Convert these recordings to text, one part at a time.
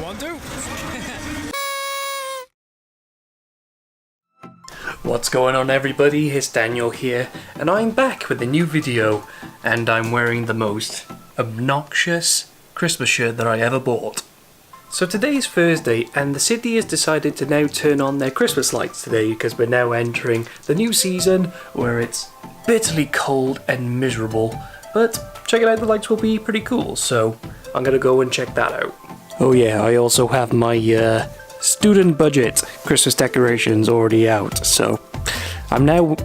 want to? What's going on, everybody? It's Daniel here, and I'm back with a new video, and I'm wearing the most obnoxious Christmas shirt that I ever bought. So today's Thursday, and the city has decided to now turn on their Christmas lights today because we're now entering the new season where it's bitterly cold and miserable, but checking out the lights will be pretty cool, so I'm gonna go and check that out. Oh yeah, I also have my student budget Christmas decorations already out, so I'm now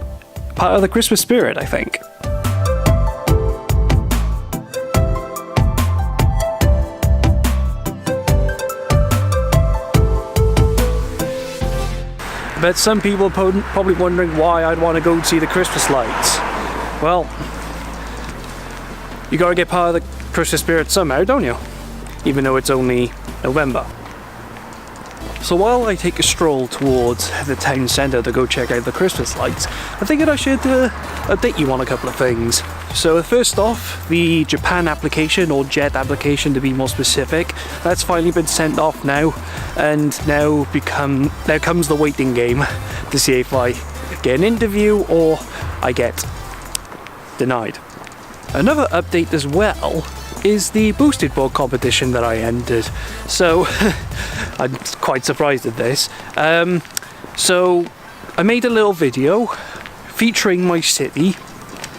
part of the Christmas spirit, I think. I bet some people are probably wondering why I'd want to go and see the Christmas lights. Well, you gotta get part of the Christmas spirit somehow, don't you? Even though it's only November. So while I take a stroll towards the town centre to go check out the Christmas lights, I figured I should update you on a couple of things. So first off, the Japan application, or JET application to be more specific, that's finally been sent off now, and now comes the waiting game to see if I get an interview or I get denied. Another update as well is the boosted board competition that I entered. So I'm quite surprised at this. So I made a little video featuring my city.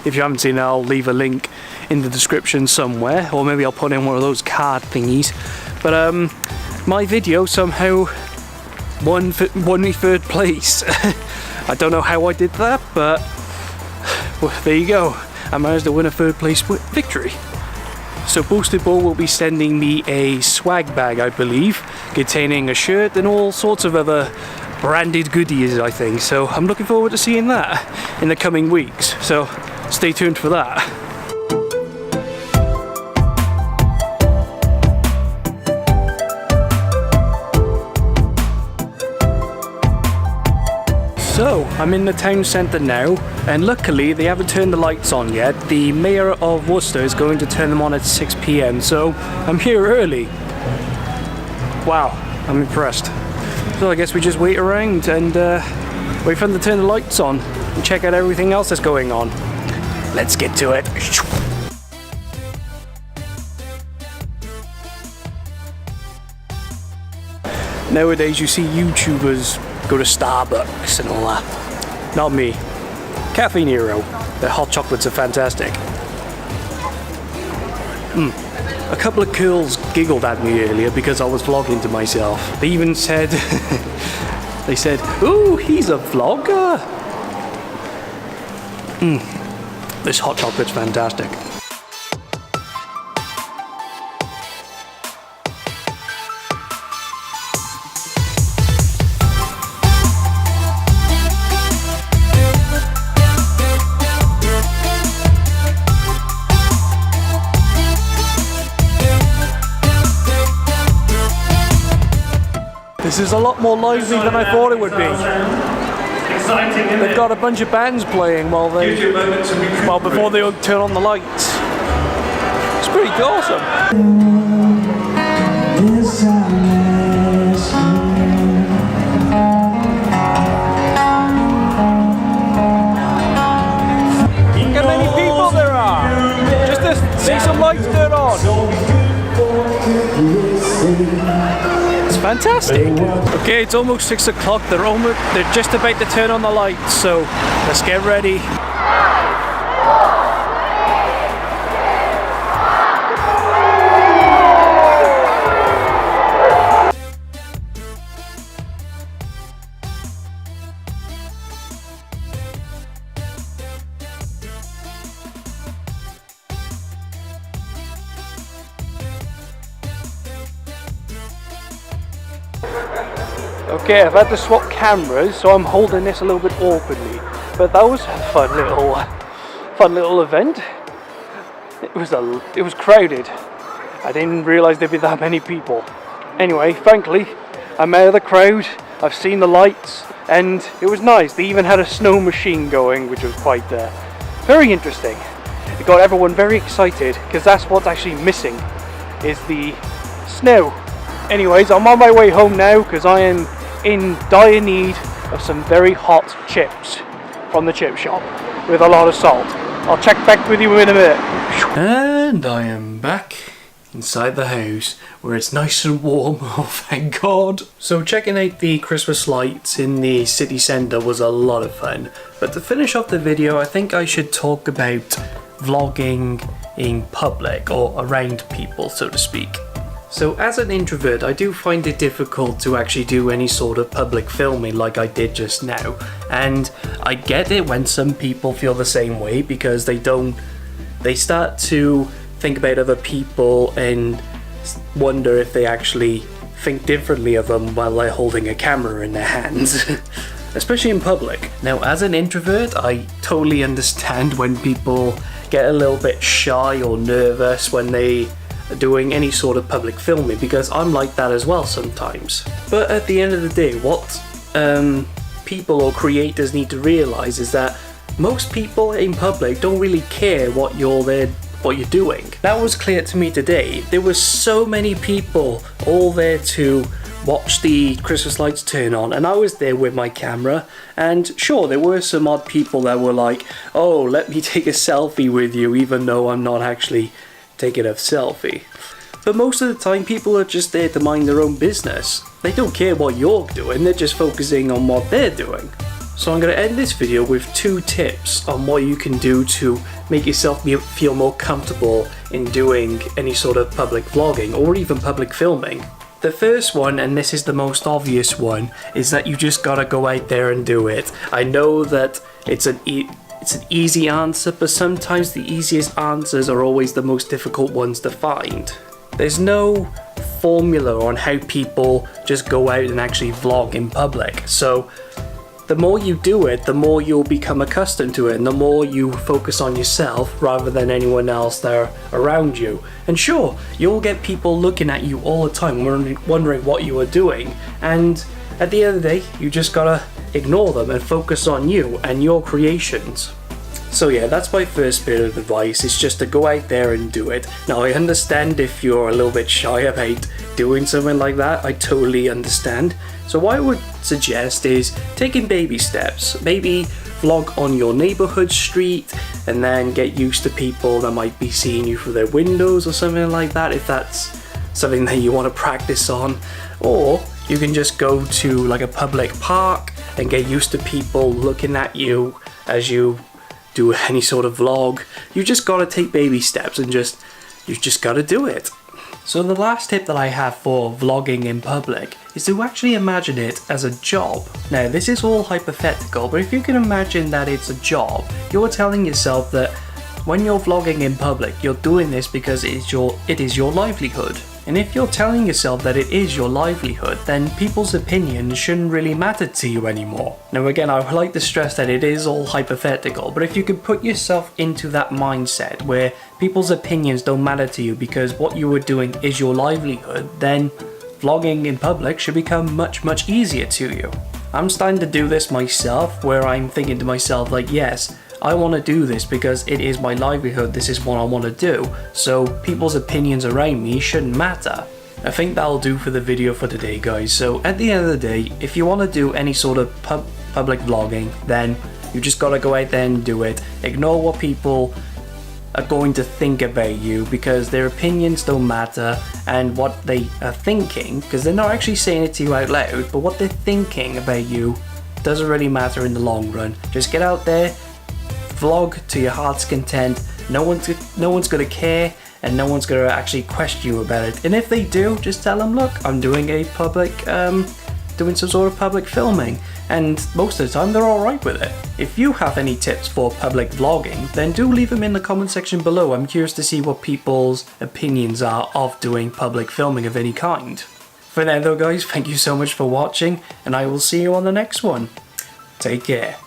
If you haven't seen it, I'll leave a link in the description somewhere, or maybe I'll put in one of those card thingies. But my video somehow won me third place. I don't know how I did that, but well, there you go. I managed to win a third place victory. So Boosted Ball will be sending me a swag bag, I believe, containing a shirt and all sorts of other branded goodies, I think. So I'm looking forward to seeing that in the coming weeks. So stay tuned for that. So, I'm in the town centre now, and luckily they haven't turned the lights on yet. The Mayor of Worcester is going to turn them on at 6 PM, so I'm here early. Wow, I'm impressed. So I guess we just wait around and wait for them to turn the lights on and check out everything else that's going on. Let's get to it. Nowadays you see YouTubers go to Starbucks and all that. Not me. Caffeine Hero. Their hot chocolates are fantastic. A couple of girls giggled at me earlier because I was vlogging to myself. They even said, they said, "Ooh, he's a vlogger." This hot chocolate's fantastic. This is a lot more lively than I thought it would be. They've got a bunch of bands playing before they turn on the lights. It's pretty awesome. Look how many people there are, just to see some lights turn on. It's fantastic. Okay, it's almost 6 o'clock. They're just about to turn on the lights, so let's get ready. Okay, I've had to swap cameras, so I'm holding this a little bit awkwardly. But that was a fun little event. It was crowded. I didn't realise there'd be that many people. Anyway, thankfully, I'm out of the crowd. I've seen the lights, and it was nice. They even had a snow machine going, which was quite very interesting. It got everyone very excited because that's what's actually missing, is the snow. Anyways, I'm on my way home now because I am in dire need of some very hot chips from the chip shop with a lot of salt. I'll check back with you in a minute. And I am back inside the house where it's nice and warm. Oh, thank God. So checking out the Christmas lights in the city centre was a lot of fun. But to finish off the video, I think I should talk about vlogging in public or around people, so to speak. So as an introvert, I do find it difficult to actually do any sort of public filming like I did just now. And I get it when some people feel the same way because they start to think about other people and wonder if they actually think differently of them while they're holding a camera in their hands. Especially in public. Now, as an introvert, I totally understand when people get a little bit shy or nervous when they are doing any sort of public filming, because I'm like that as well sometimes. But at the end of the day, what people or creators need to realize is that most people in public don't really care what you're doing. That was clear to me today. There were so many people all there to watch the Christmas lights turn on, and I was there with my camera, and sure, there were some odd people that were like, oh, let me take a selfie with you, even though I'm not actually taking a selfie. But most of the time, people are just there to mind their own business. They don't care what you're doing, they're just focusing on what they're doing. So I'm going to end this video with 2 tips on what you can do to make yourself feel more comfortable in doing any sort of public vlogging or even public filming. The first one, and this is the most obvious one, is that you just gotta go out there and do it. I know that it's an easy answer, but sometimes the easiest answers are always the most difficult ones to find. There's no formula on how people just go out and actually vlog in public. So the more you do it, the more you'll become accustomed to it, and the more you focus on yourself rather than anyone else there around you. And sure, you'll get people looking at you all the time, wondering what you are doing, and at the end of the day, you just gotta ignore them and focus on you and your creations. So yeah, that's my first bit of advice, is just to go out there and do it. Now, I understand if you're a little bit shy about doing something like that, I totally understand. So what I would suggest is taking baby steps. Maybe vlog on your neighborhood street and then get used to people that might be seeing you through their windows or something like that, if that's something that you want to practice on. Or you can just go to like a public park and get used to people looking at you as you do any sort of vlog. You just gotta take baby steps and you just gotta do it. So the last tip that I have for vlogging in public is to actually imagine it as a job. Now, this is all hypothetical, but if you can imagine that it's a job, you're telling yourself that when you're vlogging in public, you're doing this because it is your livelihood. And if you're telling yourself that it is your livelihood, then people's opinions shouldn't really matter to you anymore. Now again, I would like to stress that it is all hypothetical, but if you could put yourself into that mindset where people's opinions don't matter to you because what you are doing is your livelihood, then vlogging in public should become much easier to you. I'm starting to do this myself, where I'm thinking to myself like, yes, I want to do this because it is my livelihood, this is what I want to do, so people's opinions around me shouldn't matter. I think that'll do for the video for today, guys. So at the end of the day, if you want to do any sort of public vlogging, then you just gotta go out there and do it. Ignore what people are going to think about you, because their opinions don't matter, and what they are thinking, because they're not actually saying it to you out loud, but what they're thinking about you doesn't really matter in the long run. Just get out there, vlog to your heart's content. No one's gonna care, and no one's gonna actually question you about it. And if they do, just tell them, look, I'm doing a public, doing some sort of public filming, and most of the time they're alright with it. If you have any tips for public vlogging, then do leave them in the comment section below. I'm curious to see what people's opinions are of doing public filming of any kind. For now though, guys, thank you so much for watching, and I will see you on the next one. Take care.